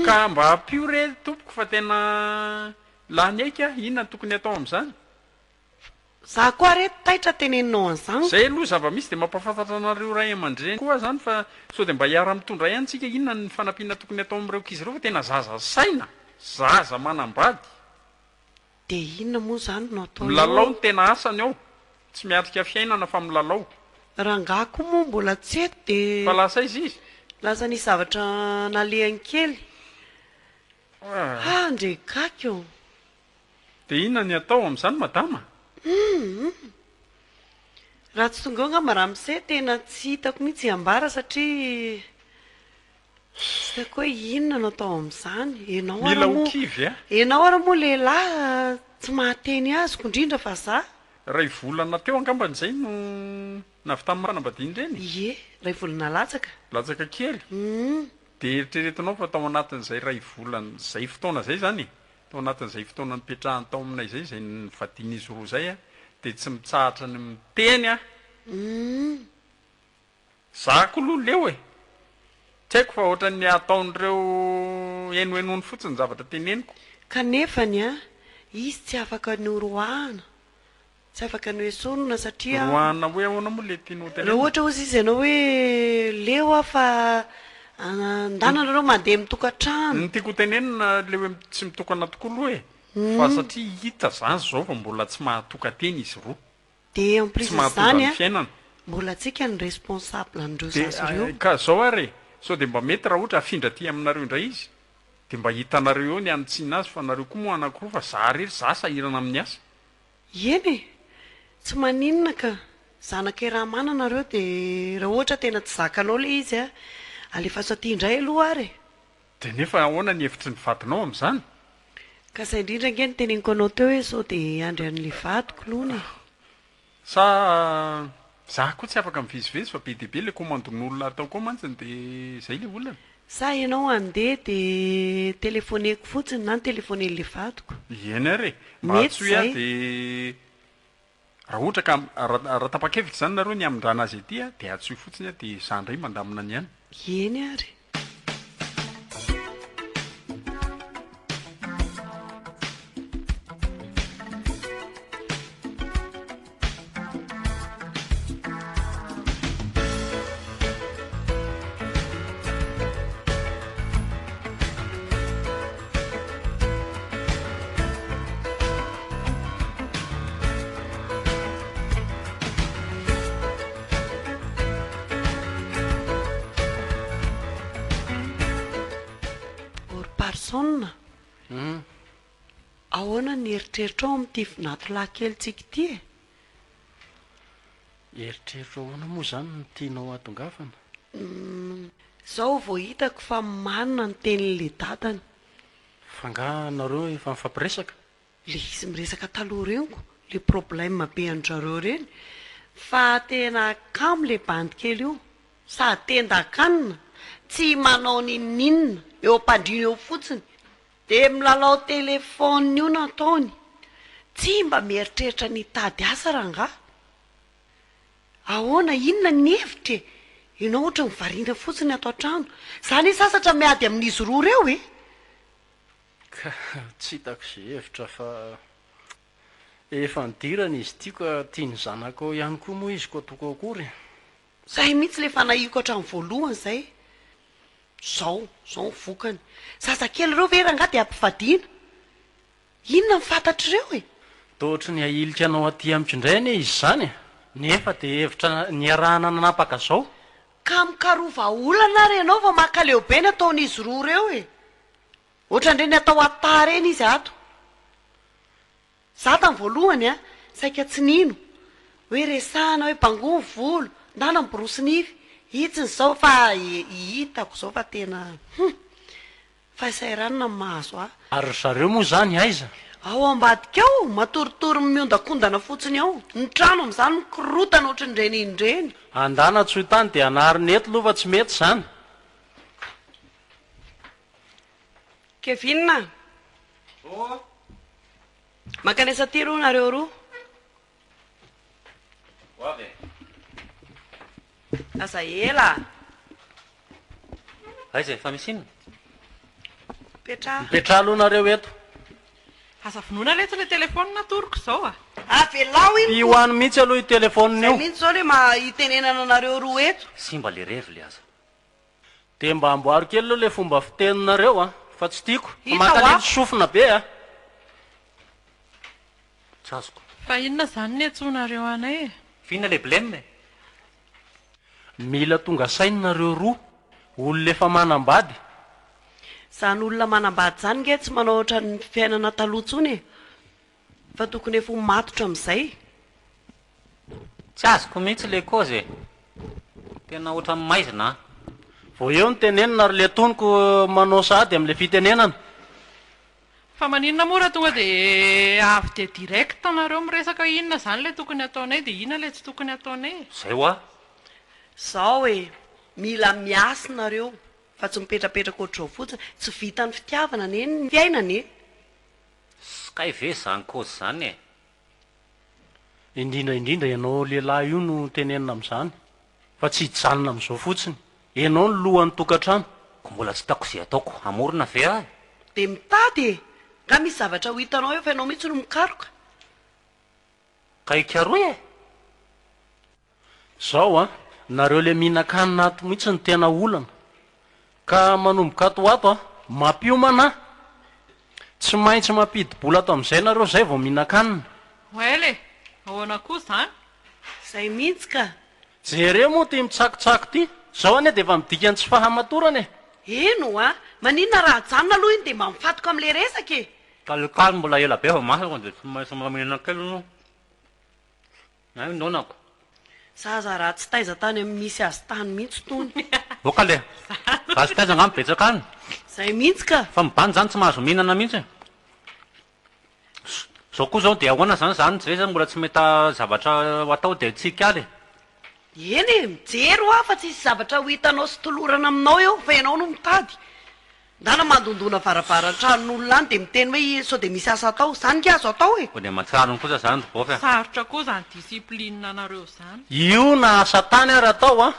ka mba ampio re tompoko fa tena lany aika inona ny tokony atao am'izany za koa reto taitra teneninao an'izany zay aloha zava-misy de mampafantatra anareo ray aman-dreny koa zany fa so de mba hiara mitondra ihany tsika inona ny fanampiana tokony atao am'ireo kizy reo fa tena zaza saina zaza manambady de inona moa zany no atao milalao ny tena asany ao tsy miatrika fiainana fa milalao raha ngako moa mbola tsy eto de fa lasa izy lasa nisy zavatra nalehany kely ndrekakeo de inona ny atao am'izany madama raha tsy tonga eo nga maramse tena tsy hitako mihitsy ambara satria tsy taiko hoe inona no atao am'izany enao mila ara moa okivy a enao ara moa lehilahy tsy mahateny azoko indrindra fa za ray volana teo angamban'izay no navitany fanambadiny reny ie ray volana latsaka latsaka kely de eritreretinao fa tao anatin'izay ray volana zay fotoana zay zany tao anatin'izay fotoana nipetrahany tao aminay zay zay nyvadiny izy roa zay a de tsy mitsahatra ny miteny a zako aloha leo e tsy haiko fa ohatran'ny ataon'ireo enoenony fotsiny zavatra teneniko kanefany a izy tsy afaka ny oroahana tsy afaka ny hoe sonona satria roahana hoe ahoana moa le tianao raha tenena ohatra ozy izy ianao hoe leo a fa andananareo mandeha mitokantrano ny tiako tenenina le hoe tsy mitokana tokoa aloha e fa satria hita zany zao fa mbola tsy mahatoka teny izy roa de en plus tsy mahatonga zany ny a fiainana mbola tsika ny responsable andreo de zazy ireo ka zao ary sao de mba mety raha ohatra afindra ty aminareo indray izy de mba hitanareo eo ny anotsiana azy fa nareo koa moa anankiroa fa za rery za sahirana amin'ny asa eny e tsy maninona ka zanaka raha mananareo de raha ohatra tena tsy zakanao le izy a alefa so ty indray aloha ary de nefa ahoana ny hevitry ny vadinao am'izany ka zay indrindra nge ny teneniko anao teo hoe sao de andry an'le vadiko lohany sa za koa tsy afaka mivezivezy fa be deaibe le komandon'olona atao koa mantsiny de zay le olona sa ianao andeha de telefoneko fotsiny na ny telefonen'le vadiko eny ary mba Mety tsy hoe a zay. de raha ohatra ka raha tapa-kevitra zany nareo ny amin-drana azy aty a de atsoy fotsiny a de za ndray mandamina ny ihany eny ary oryparsona ahoana ny eritreritra ao amin'ity finatolakelitsika ity e eritreritra ahoana moa zany ny tianao atongavana zao vao hitako fa manina ny tenin'le dadany fa nga nareo efa mifampiresaka le izy miresaka taloha reniko le problème be andrareo reny fa tena kamo le bandikely io sady tendakanina tsy manao nininina eo ampandrina eo fotsiny de milalao telefona io nataony tsy mba mieritreritra ny tady asa raha nga ahoana inona ny hevitra e ianao ohatra ny variana fotsiny ato an-trano zany sasatra miady amin'izy roa reo e ka tsy hitako ze hevitra fa efa nidirana izy tia ka tia ny zanako ihany koa moa izy ko atoko akory zay mihitsy le fanahiko hatramin'ny voalohany zay zao vokany zazakely reo ve ranga de ampifadiana inona mifantatr' ireo e to ohatra ny ahilika anao aty amitsindray ane izy zany nefa de hevitra ny arahana nanapaka zao ka mikarova olana ary ianao fa makaleo be ny ataon'izy roa reo e ohatra ndre ny atao ata reny izy ato za tany voalohany a saika tsy nino hoe resahana hoe bangomy volo ndana miborosynify hitsiny zao fa hitako zao fa tena fa isairanina mahazo a ary zareo moa zany aiza ao ambadika ao matoritory miondakondana fotsiny ao ny trano am'izany mikorotana ohatra nyreny indreny andana tsy ho tany de anariny eto aloha fa tsy mety zany kevinina makanesa ty roa nareo roa asa ela aiza fa misy inona petra mipetra aloha nareo eto asa vonoana letsy le telefona natoriko zao a avelao iny io hoany mihitsy aloha itelefonna io mihitsy zao le mahitenenana anareo roa eto sy mba le rery le aza de mba amboary kely aloha le fomba fiteninareo a fa tsy tiako Hita makalely wa. sofina be a tsy azoko fa inona zany ny atsonareo anay e fihinna le bleme mila tonga sainynareo roa olona efa manambady zany olona manambady zany nge tsy manao ohatra ny fiainana talohantsony e fa tokony efa matotra am'izay tsy azoko mihitsy le kozy tena ohatra ny maizina vo eo ny tenenina ary le toniko manao sady am'le fitenenana fa maninona mora tonga de avy de direct nareo miresaka inona zany le tokony ataonay de inona le tsy tokony ataonay zay ho a zao e mila miasinareo fa tsy mipetrapetraka ohatr'zao fotsiny tsy vita ny fitiavana neny ny fiainana e skay ve zany kozy zany e indrindraindrindra ianao lehilahy io no tenenina am'izany fa tsy hijanona am'izao fotsiny ianao ny lohan'ny tokantrano. ko mbola tsy taoko izay ataoko amorona ve ah de mitady e nga misy zavatra ho hitanao eo fa ianao mihitsy no mikaroka. ka ikaroy e zao a nareo le mihinan-kanina ato mihitsy ny tena olana ka manomboka ato ato a mampiomana tsy maintsy mampidibola ato amin'izay nareo zay vao mihinan-kanina. oele ahoana koa zany zay mihitsy ka jereo moa ty mitsakotsako ty zao anie de efa midika ny tsy fahamatorana e. eno a maninona raha janona aloha iny de mba mifatoka am'le resaka e. kalikaly mbola ela be fa masako de tsy maintsy mamihinan-kely no ay nonako zaza raha tsy taiza tany amin'ny misy azy tany mihitsy tony. oka le azo taiza nga mibetsaka any zay mihitsy ka fa mibany zany tsy mahazo mihinana mihitsy zao koa zao de ahoana zany zany zay zany mbola tsy meta zavatra atao de tsikaly eny e mijery ho a fa tsy isy zavatra ho hitanao sy tolorana aminao eo fa ianao no mitady ndana mandondona varavaratran'olona any de miteny hoe sao de misy asa atao zany ka azo atao e. ko de matsarony kosa zany bofy sarotra koa zany disiplinina anareo zany. io na asa tany ary atao a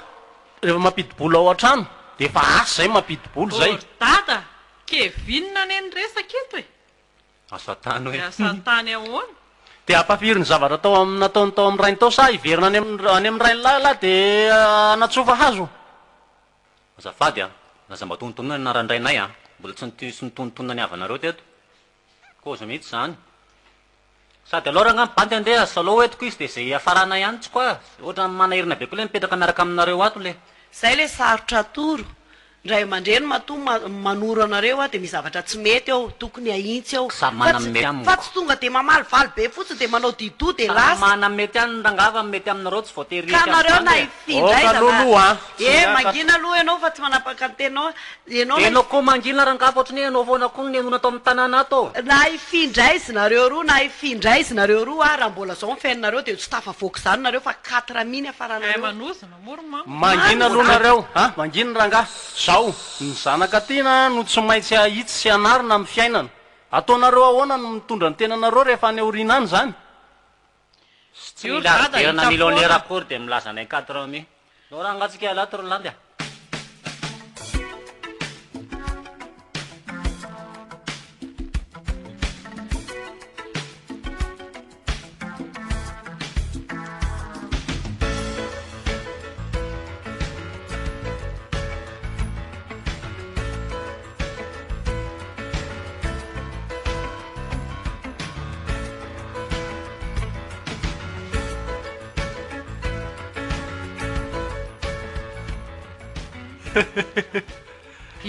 rehefa mampidibola ao an-trano de efa asa zay mampidiboly zay. dada kevinina neny resaka eto e asa tany hoe asa tany ahoana de ampafiry ny zavatra tao nataony tao amin'ny rainy tao sa iverina any amin'ny rainy lahy de anatsofa hazo. azafady a naza mba tonontonona narandrainay a mbola tsy nitonontonona ny avanareo teto koza mihitsy zany sady aloha raha nga mibandy andrea saloha etiko izy de zay afaranay ihany tsy koa ohatra manahirina be koa le mipetraka miaraka aminareo ato le zay le sarotra toro ndray aman-dreny mato manoro anareo a de misy zavatra tsy mety ao tokony ahintsy ao Samy mana mety aminy fa tsy tonga de mamalyvaly be fotsiny de manao dido de lasa mana mety any rangava mety aminareo tsy voatery ka nareo na ifindray loloha mangina aloha ianao fa tsy manapaka ny tenao enao koa mangina rangava ohatrany enao voana koa nenona atao amin'ny tanàna ato na ifindraizy nareo roa na ifindraizy nareo roa a raha mbola zao mifiainareo de tsy tafavoaka zany nareo fa 4 miny afaranareo manozana moroma mangina aloha nareo a mangina ranga zao ny zanaka tiana no tsy maintsy ahitsy sy anarina amin'ny fiainana ataonareo ahoana no mitondra ny tenanareo rehefa any aoriana any zany tsy mila verana millionnaire akory de milaza nay 4 mi no raha angatsika alato rolandy a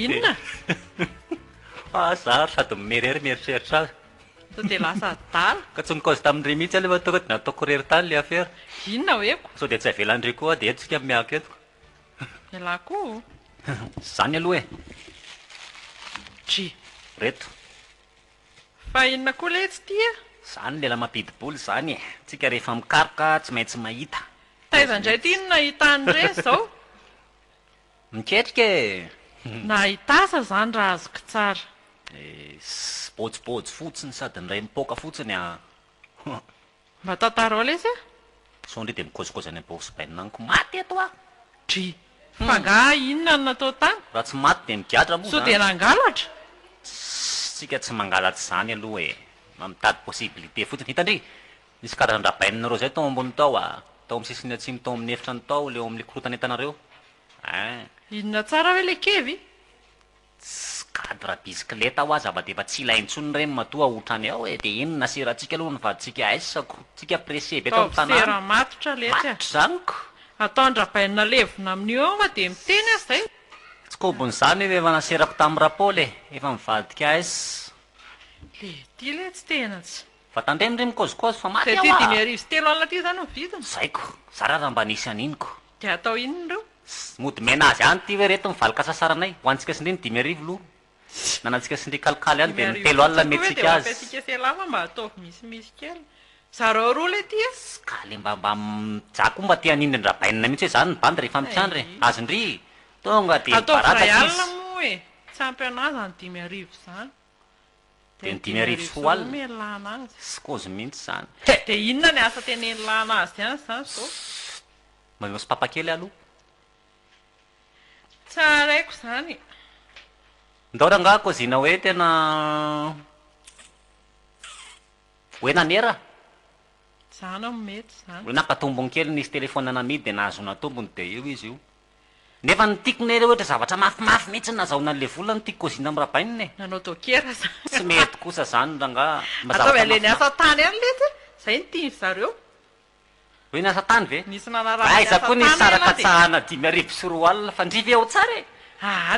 inona zary sady mimerery mieritreritra azy to de lasa dala ka tsy nikozy tamin'ndry mihitsy alefa tonga de nataoko rery tany le affaire inona hoeko sao de tsy avelandry koa de etsika miaka etiko ialako zany aloha e dry reto fa inona koa le tsy tia zany lela mampidiboly zany e tsika rehefa mikaroka tsy maintsy mahita taizandray ty inona hitanyre zao miketrika e na hitasa zany raha azoko tsara bôjibôjy fotsiny sady nyray mipoka fotsiny a mba tantarao lesy a so ndre de mikôzikôzy any ambosibainaniko maty eto a dry fa nga inona no natao tany raha tsy maty de migadra moa so de nangalatra tsika tsy mangalatsy zany aloha e mamitady possibilité fotsiny hitandry misy karazan-drabaininareo zay tao ambony tao a tao amin'ny sisiny atsimy tao amin'ny efitra ny tao leo amin'ny korotany entanareo inona tsara hoe le kevy tsy cadre bisikleta ho azy ava de efa tsy ilaintsony reny matoa otrany ao e de inona seratsika aloha ny vaditsika aisako tsika presse be tao amin'ny tanàna sera matotra letsy a matry zanyko ataon-drabainina levona amin'io ao a de miteny azy zay tsy kobony zany hoe efa naserako tamin'ny rapôly e efa mivadika aisy le ty le tsy tena tsy fa tandremindre mikôzikôzy fa maty zay ao ty a 5 alina ty zany mividina zaiko zara raha mba nisy aniniko de atao inona reo mody mena azy any ty hoe reto mivalika sasaranay hoantsika sindry ny 5 loha nanantsika sindry kalikaly any de ny 3 alina metsika azy atsika selama mba ataovy misimisy kely zareo roa le ty e kaly mba mijako mba ty anindry ndrabainina mihitsy hoe zany ny bandy rehefa mitiandry azondry tonga de ataovy ray barataka alina izy moa e tsy ampy anazy ny 5 zany de ny 5 fo alina melana azy sy kozy mihitsy zany de inona ny asa teneny lana azy any zany zao mamosy papakely aloha tsaraiko izany ndao ranga kozina hoe tena hoe nanera zany ao mety zany hoe nampatombony kely nisy telefona namidy de nahazona tombony de eo izy io nefa nytiako ne ohatra zavatra mafimafy mihitsy nazaona an'le vola ny tiako kozina am'rabaininy e nanao dokera zany tsy mety kosa zany ranga atao hoe le ny asa tany any lety zay ny tiany zareo hoe niasa tany ve nisy nanarana aiza koa nisy saraka tsahana 5 fa ndrivy eo tsara e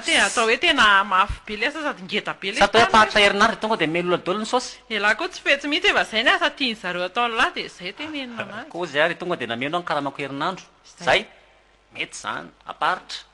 te atao hoe tena mafy be lesa sady ngeda be sa atao hoe paritra herinandro tonga de melo ladolo ny saosy elahy koa tsy fetsy mihitsy efa zay ny asa tiany zareo ataony lahy de zay tenenina anazy koa zay ary tonga de nameno any karamako herinandro zay mety zany aparitra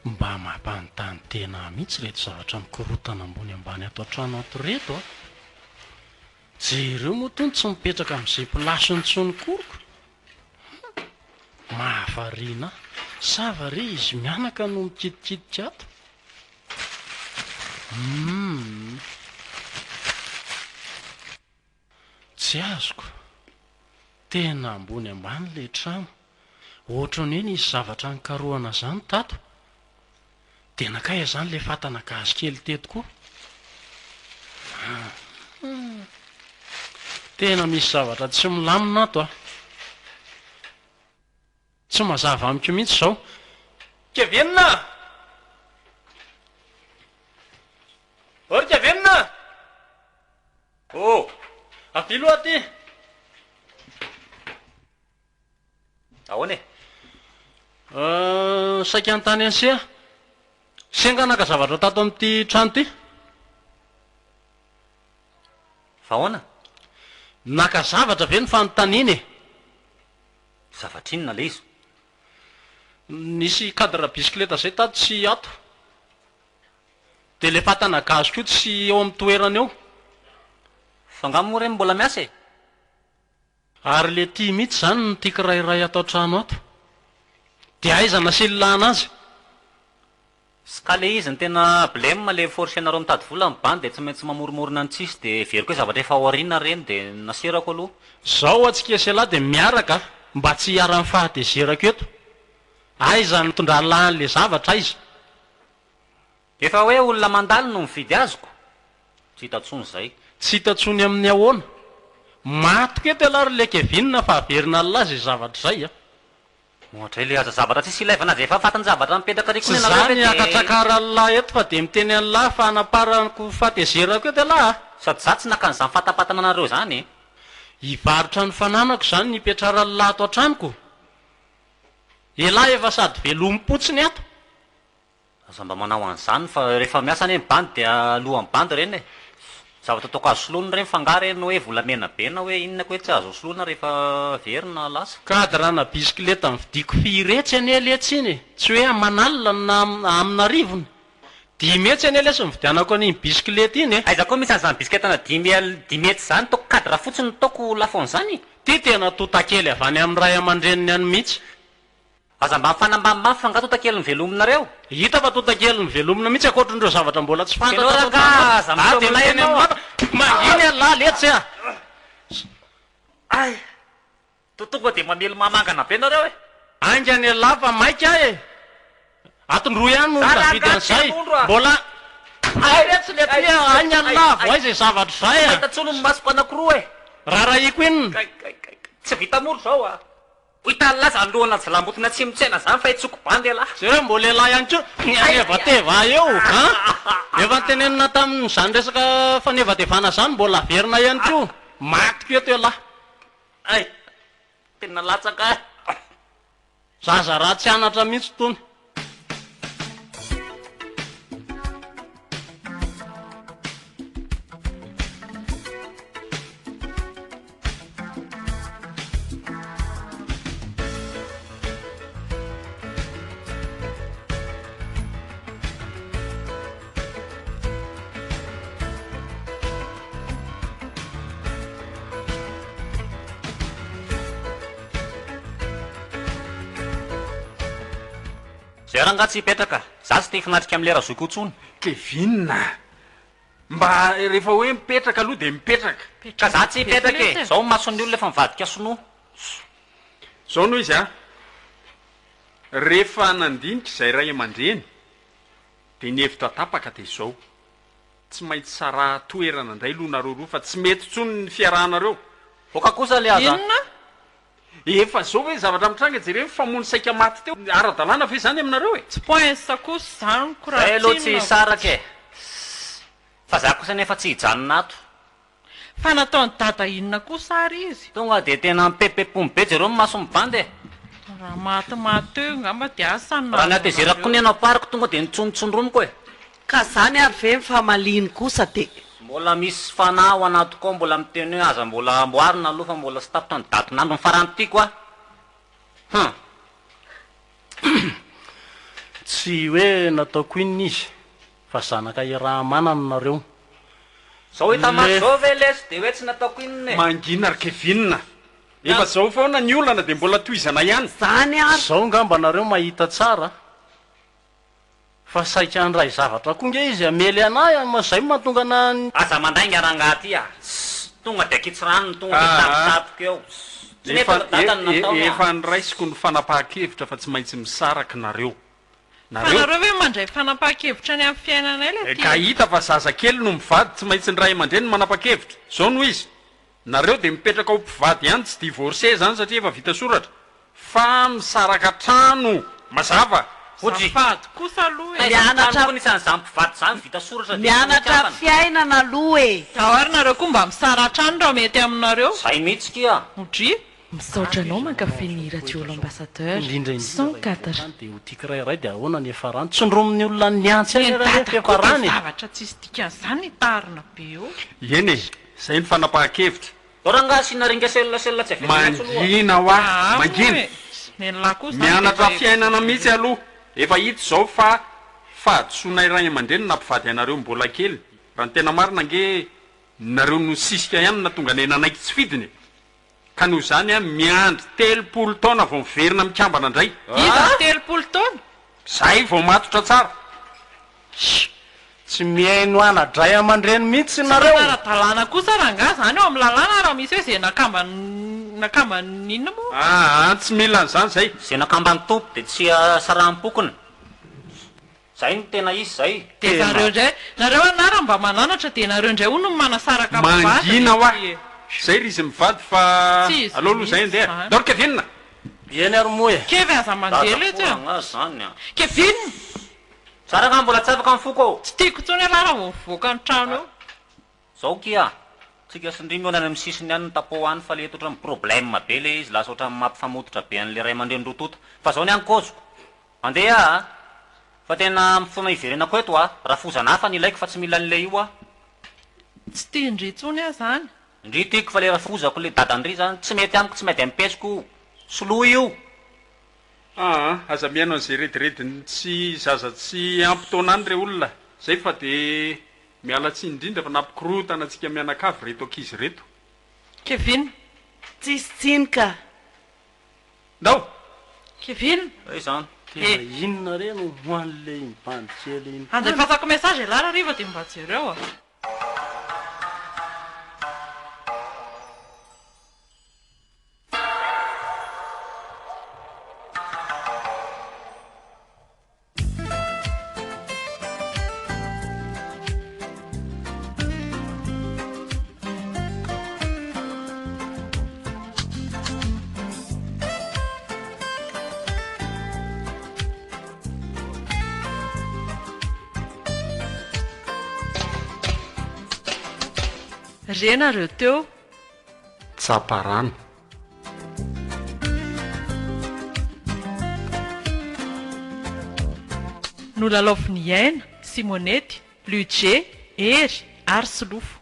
mba mampanontany tena mihitsy reto zavatra mikorotana ambony ambany ato an-trano ato reto a jereo moa tony tsy mipetraka amin'izay plasiny tsony koroko mahafariana sava re izy mianaka no mikidikidika ato tsy azoko tena ambony ambany le trano ohatra ny hoe nisy zavatra nikarohana zany tato de nakaya zany le fatana gazy kely teto koa tena misy zavatra tsy milamina ato a tsy mazava amiko mihitsy zao kevenina ory kevenina avilo aty ahoana e saika antany ansia senga naka zavatra tato amin'ity trano ty fa ahoana naka zavatra ve ny fanontaniany e zavatra inona le izy nisy cadre bisikileta zay tato tsy ato de le fatana gazy koa tsy eo amin'ny toerana eo fa ngamo reny mbola miasa e ary le tia mihitsy zany ny tiako rairay atao trano ato de aiza naselilana azy sy ka le izy ny tena blème le forsenareo mitady vola mibany de tsy maintsy mamoromorona ny tsisy de veriko hoe zavatra efa aoriana reny de naserako aloha zao atsika eselahy de miaraka mba tsy hiara-ny fahatezerako eto aiza ny tondralan'le zavatra aiza efa hoe olona mandalo no mividy azoko tsy hitatsony zay tsy hitatsony amin'ny ahoana matoko eto ala ry le kevinina fa averina alla zay zavatra zay a ohatra le aza zavatra tsisy ilaivana zay efa fatany zavatra mipetraka tsy zany akatsakara allahy eto fa de miteny an'lahy fa anaparako fahatezerako eto alahy sady za tsy nakan'izany fatapatana anareo zany hivarotra ny fananako zany nipetrara allahy ato an-tranoko elahy efa sady velomim-potsiny ato aza mba manao an'izany fa rehefa miasa any bandy de alohan'ny bandy reny e zavatra toko azo solona reny fanga reny hoe volamena be na hoe inona ko hoe tsy azo solona rehefa verina lasa kadrana bisikileta mividiko firetsy any eletsy iny tsy hoe manalina na amina rivony 10 metsy any elesy mividianako an'iny bisikileta iny e aiza koa misy an'izany bisikileta na 10 metsy zany toko cadre fotsiny toko lafony zany ty tena totakely avy any amin'ny ray aman-dreniny any mihitsy aza mba mifanambamimafy fa nga totakely ny velominareo hita fa totakely ny velomina mihitsy akoatrindreo zavatra mbola tsy fantatany manginy alahy letsy a ay totonga de mamelo mamangana be nareo e anga any alahy fa maika e atondroa ihany no davidy an'izay mbola letsy le ty any alahy vo ay zay zavatra zay a tatsolo ny masoko anakiroa e raharaiko inona tsy vita moro zao a hoitan'lahy zany lohana jalambotona tsy mitsena zany fa itsoko bandy alahy zay hoe mbola elahy ihany ko nianevateva eo a efa ntenenina tamin'izany resaka fanevatevana zany mbola averina ihany ko matiko eto elahy ay tena latsaka zaza raha tsy anatra mihitsy tony zay raha nga tsy hipetraka za tsy te hifinatrika am'lera zoky hotsony kevinna mba rehefa hoe mipetraka aloha de mipetraka ka za tsy hipetraka e zao mason'ny olona efa mivadika sonoa zao noho izy a rehefa nandinika izay ray aman-dreny de nyhevitra tapaka de zao tsy maintsy sara toerana indray loha nareo roa fa tsy mety tsony ny fiarahanareo oka kosa le aza inona efa zao hoe zavatra mitranga jereo famony saika maty teo ara-dalàna ve zany aminareo e tsy poinsa kosa zany zay aloha tsy saraka e fa za kosa nefa tsy hijanona ato fa nataony dada inona kosa ary izy tonga de tena mipepepony be jereo maso mibandy e raha matymaty eo ngamba de asany raha natezerako ko ny anao pariko tonga de nitsonontsondromiko e ka zany ary ve mifamaliny kosa de mbola misy fanahy ao anaty koa mbola miteny hoe aza mbola amboarina aloha fa mbola sy tapitra ny datinandro ny farany tiako a tsy hoe nataoko inona izy fa zanaka iraha manana nareo zao hita maty zao ve lesy de hoe tsy nataoko inona e mangina ary kevinna efa zao foana ny olana de mbola toizana ihany zany ary zao ngamba nareo mahita tsara fa saika andray zavatra koa nge izy amely anay mazay mahatonga na aza mandainga arangaty a tonga de akitsirano tonga de tapitapika eo tsy mety datany nataony efa niraisiko ny fanapahan-kevitra fa tsy maintsy misaraka nareo fa nareo hoe mandray fanapahan-kevitra any amin'ny fiainanay le ka hita fa zaza kely no mivady tsy maintsy ny ray aman-dreny ny manapa-kevitra zao noho izy nareo de mipetraka ao mpivady ihany tsy divorce zany satria efa vita soratra fa misaraka trano mazava fady kosa aloha e mianatra nisany zany mpivady zany vita soratra mianatra fiainana aloha e ao ary nareo koa mba misaratrano raha mety aminareo zay mihitsika odry misaotra anao mankafy ny radio l'ambassadeur indrindraindrindra de ho tiaka rairay de ahoana ny efa rany tsondromin'ny olona ny antsy efa rany zavatra tsisy dikan'izany hitarina be eo eny e zay ny fanapahan-kevitra oranga sinaringa sellasella tsy mangina ho a mangina nenlahy koa zany mianatra fiainana mihitsy aloha efa hito zao fa fahadisonay ray aman-dreny nampivady anareo mbola kely raha ny tena marina nge nareo no sisika ihany na tonga nenanaiky tsy fidiny ka noho zany a miandry 30 taona vao miverina mikambana indray iza 30 taona zay vao matotra tsara tsy miaino anadray aman-dreny mihitsy nareo ara-dalàna kosa raha nga zany eo amin'ny lalàna raha misy hoe zay nakamba ninona moa tsy mila n'zany zay zay nakambany tompo de tsy sarampokona zay no tena izy zay de zareo indray nareo anara mba mananatra de nareo indray ono manasaraka mangina ho a zay ry izy mivady fa aloha aloha zay andeha dor kevinna eny ary moa e kevy aza mandeha letsy a zany a kevinna tsara ka mbola tsy afaka amin'ny foko ao tsy tiako tsony alahy raha vo mivoaka ny trano eo zao kia tsika sindrimy eo nany amin'ny sisiny ihany ny tapohany fa le eto oatra problème be le izy lasa oatra mampifamototra be an'le ray aman-dreny rotota fa zao ny any koziko andeha fa tena mifona iverenako eto a raha fozana hafa ny ilaiko fa tsy mila an'le io a tsy tia indry tsony a zany indry tiako fa le raha fozako le dadandry zany tsy mety amiko tsy mety amipesiko soloa io aza miaino an'izay redirediny tsy zaza tsy ampitaona any re olona zay fa de miala tsy indrindra fa nampikorotana atsika mianakavy reto ankizy reto kevin tsisy tsinika ndao kevin e zany tena inona reno hoan'le mibandikely iny anday fatako message lara riva de mba jereo a renareo teo tsaparano no lalaofiny iaina simonety luge ery ary solofo